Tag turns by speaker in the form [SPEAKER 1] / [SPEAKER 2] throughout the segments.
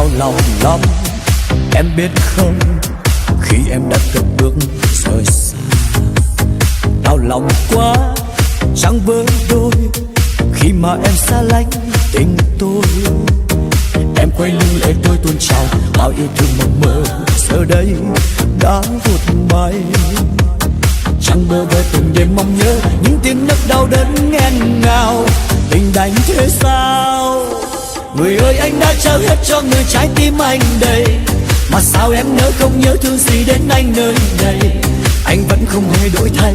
[SPEAKER 1] đau lòng lắm em biết không, khi em đã cất bước rời xa. Đau lòng quá chẳng vỡ đôi khi mà em xa lánh tình tôi. Em quay lưng để tôi tuôn trào bao yêu thương mộng mơ, giờ đây đã vụt bay. Chẳng bơ vơ từng đêm mong nhớ những tiếng nấc đau đớn nghẹn ngào. Tình đành thế sao? Người ơi anh đã trao hết cho người trái tim anh đầy, mà sao em nỡ không nhớ thương gì đến anh nơi này. Anh vẫn không hề đổi thay,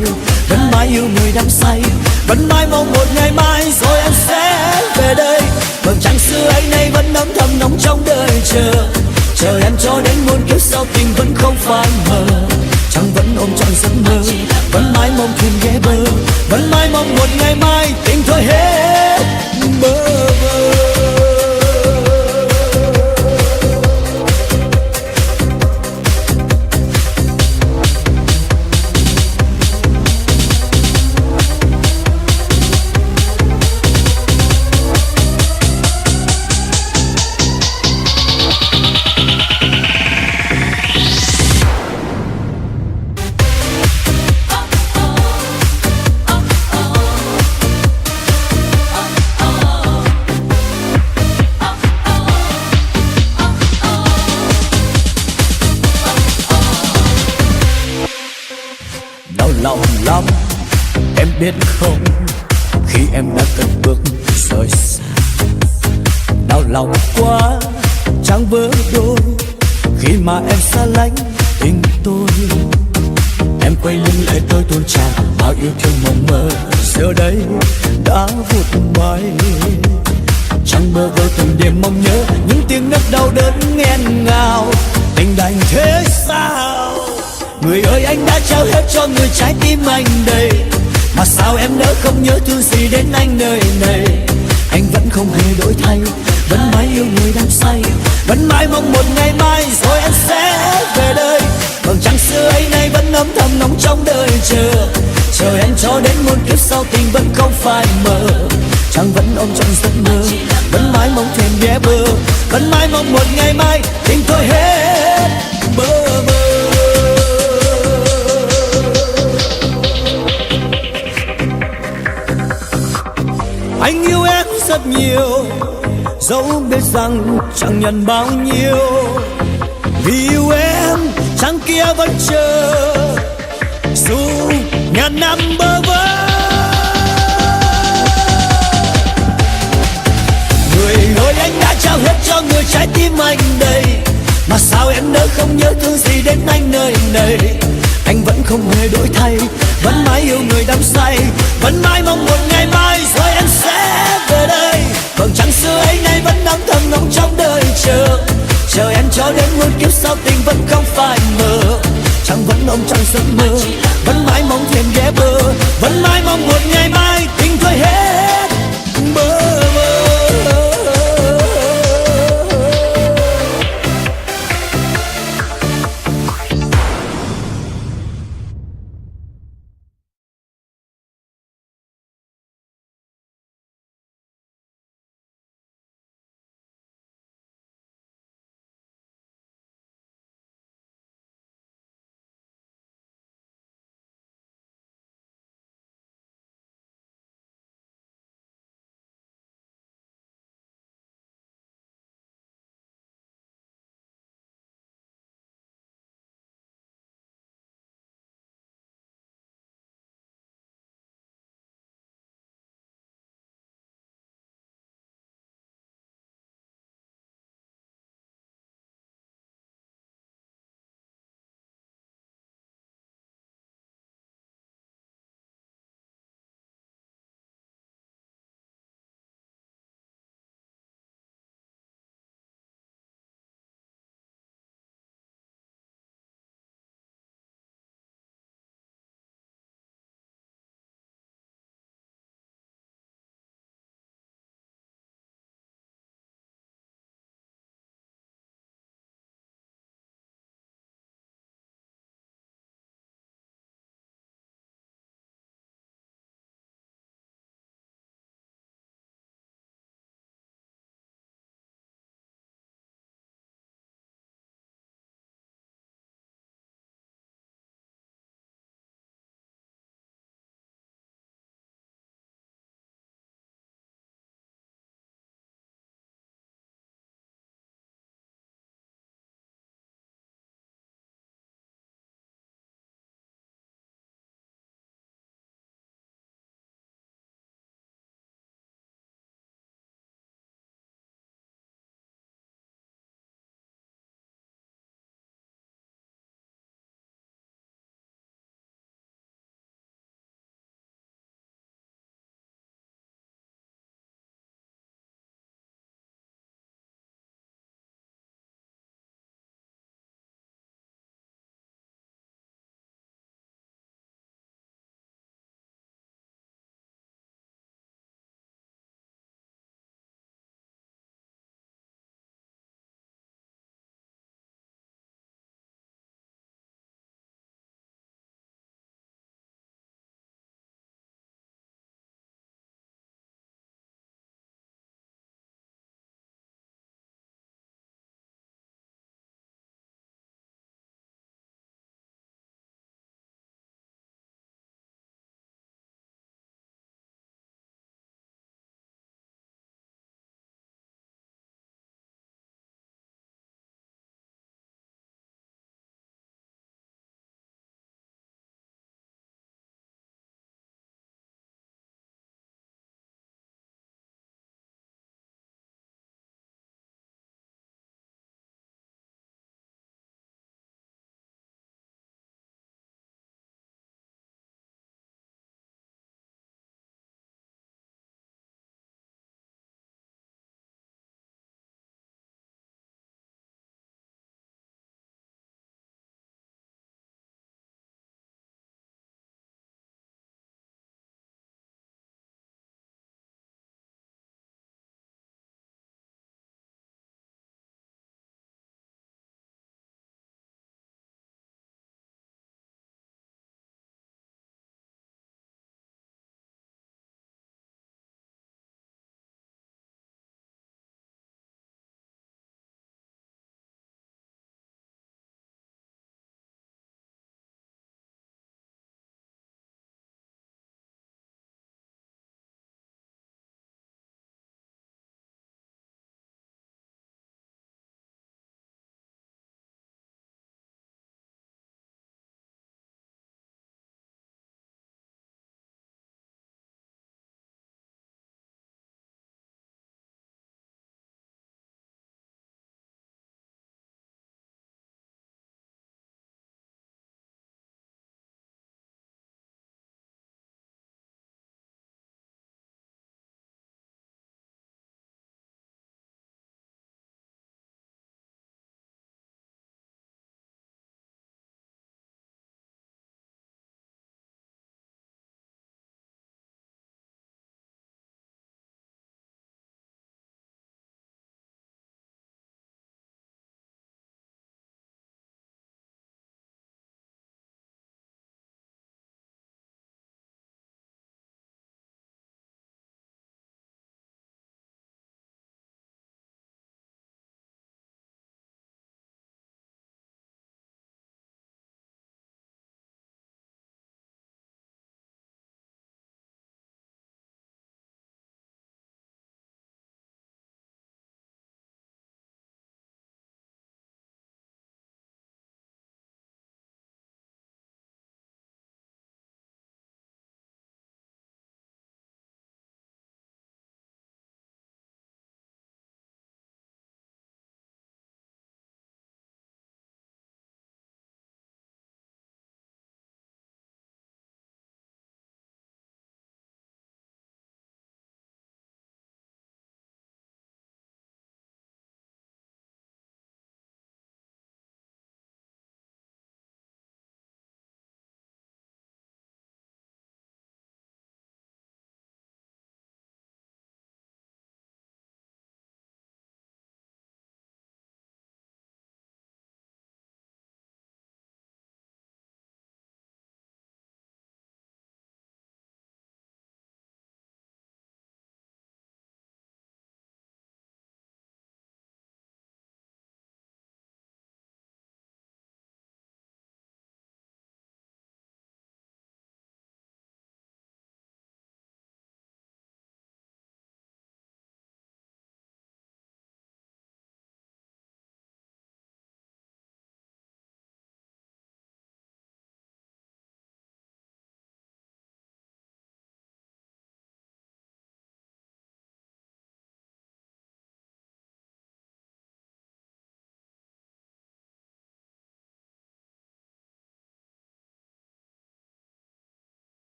[SPEAKER 1] vẫn mãi yêu người đắm say, vẫn mãi mong một ngày mai rồi anh sẽ về đây. Vầng trăng xưa ấy nay vẫn âm thầm nóng trong đời chờ em cho đến muôn kiếp sau tình vẫn không phai mờ. Trăng vẫn ôm trọn giấc mơ, vẫn mãi mong thuyền ghé bờ, vẫn mãi mong một ngày mai tình thôi hết bơ vơ. Lòng lắm em biết không, khi em đã cất bước rời xa. Đau lòng quá chẳng vỡ đôi khi mà em xa lánh tình tôi. Em quay lưng lại tôi tuôn tràn bao yêu thương mộng mơ, giờ đây đã vụt bay. Chẳng bơ vơ từng đêm mong nhớ những tiếng nấc đau đớn nghẹn ngào. Tình đành thế sao? Người ơi anh đã trao hết cho người trái tim anh đầy, mà sao em nỡ không nhớ thương gì đến anh nơi này. Anh vẫn không hề đổi thay, vẫn mãi yêu người đắm say, vẫn mãi mong một ngày mai rồi anh sẽ về đây. Vầng trăng xưa ấy nay vẫn âm thầm nóng trong đời chờ em cho đến muôn kiếp sau tình vẫn không phai mờ. Trăng vẫn ôm trong giấc mơ, vẫn mãi mong thuyền ghé bờ, vẫn mãi mong một ngày mai tình thôi hết bơ vơ. Anh yêu em rất nhiều, dẫu biết rằng chẳng nhận bao nhiêu. Vì yêu em trăng kia vẫn chờ, dù ngàn năm bơ vơ. Người ơi anh đã trao hết cho người trái tim anh đầy, mà sao em nỡ không nhớ thương gì đến anh nơi này. Anh vẫn không hề đổi thay, vẫn mãi yêu người đắm say, vẫn mãi mong một ngày mai rồi anh sẽ về đây. Vầng trăng xưa ấy nay vẫn âm thầm nóng trong đời chờ em cho đến muôn kiếp sau tình vẫn không phai mờ. Trăng vẫn ôm trong giấc mơ,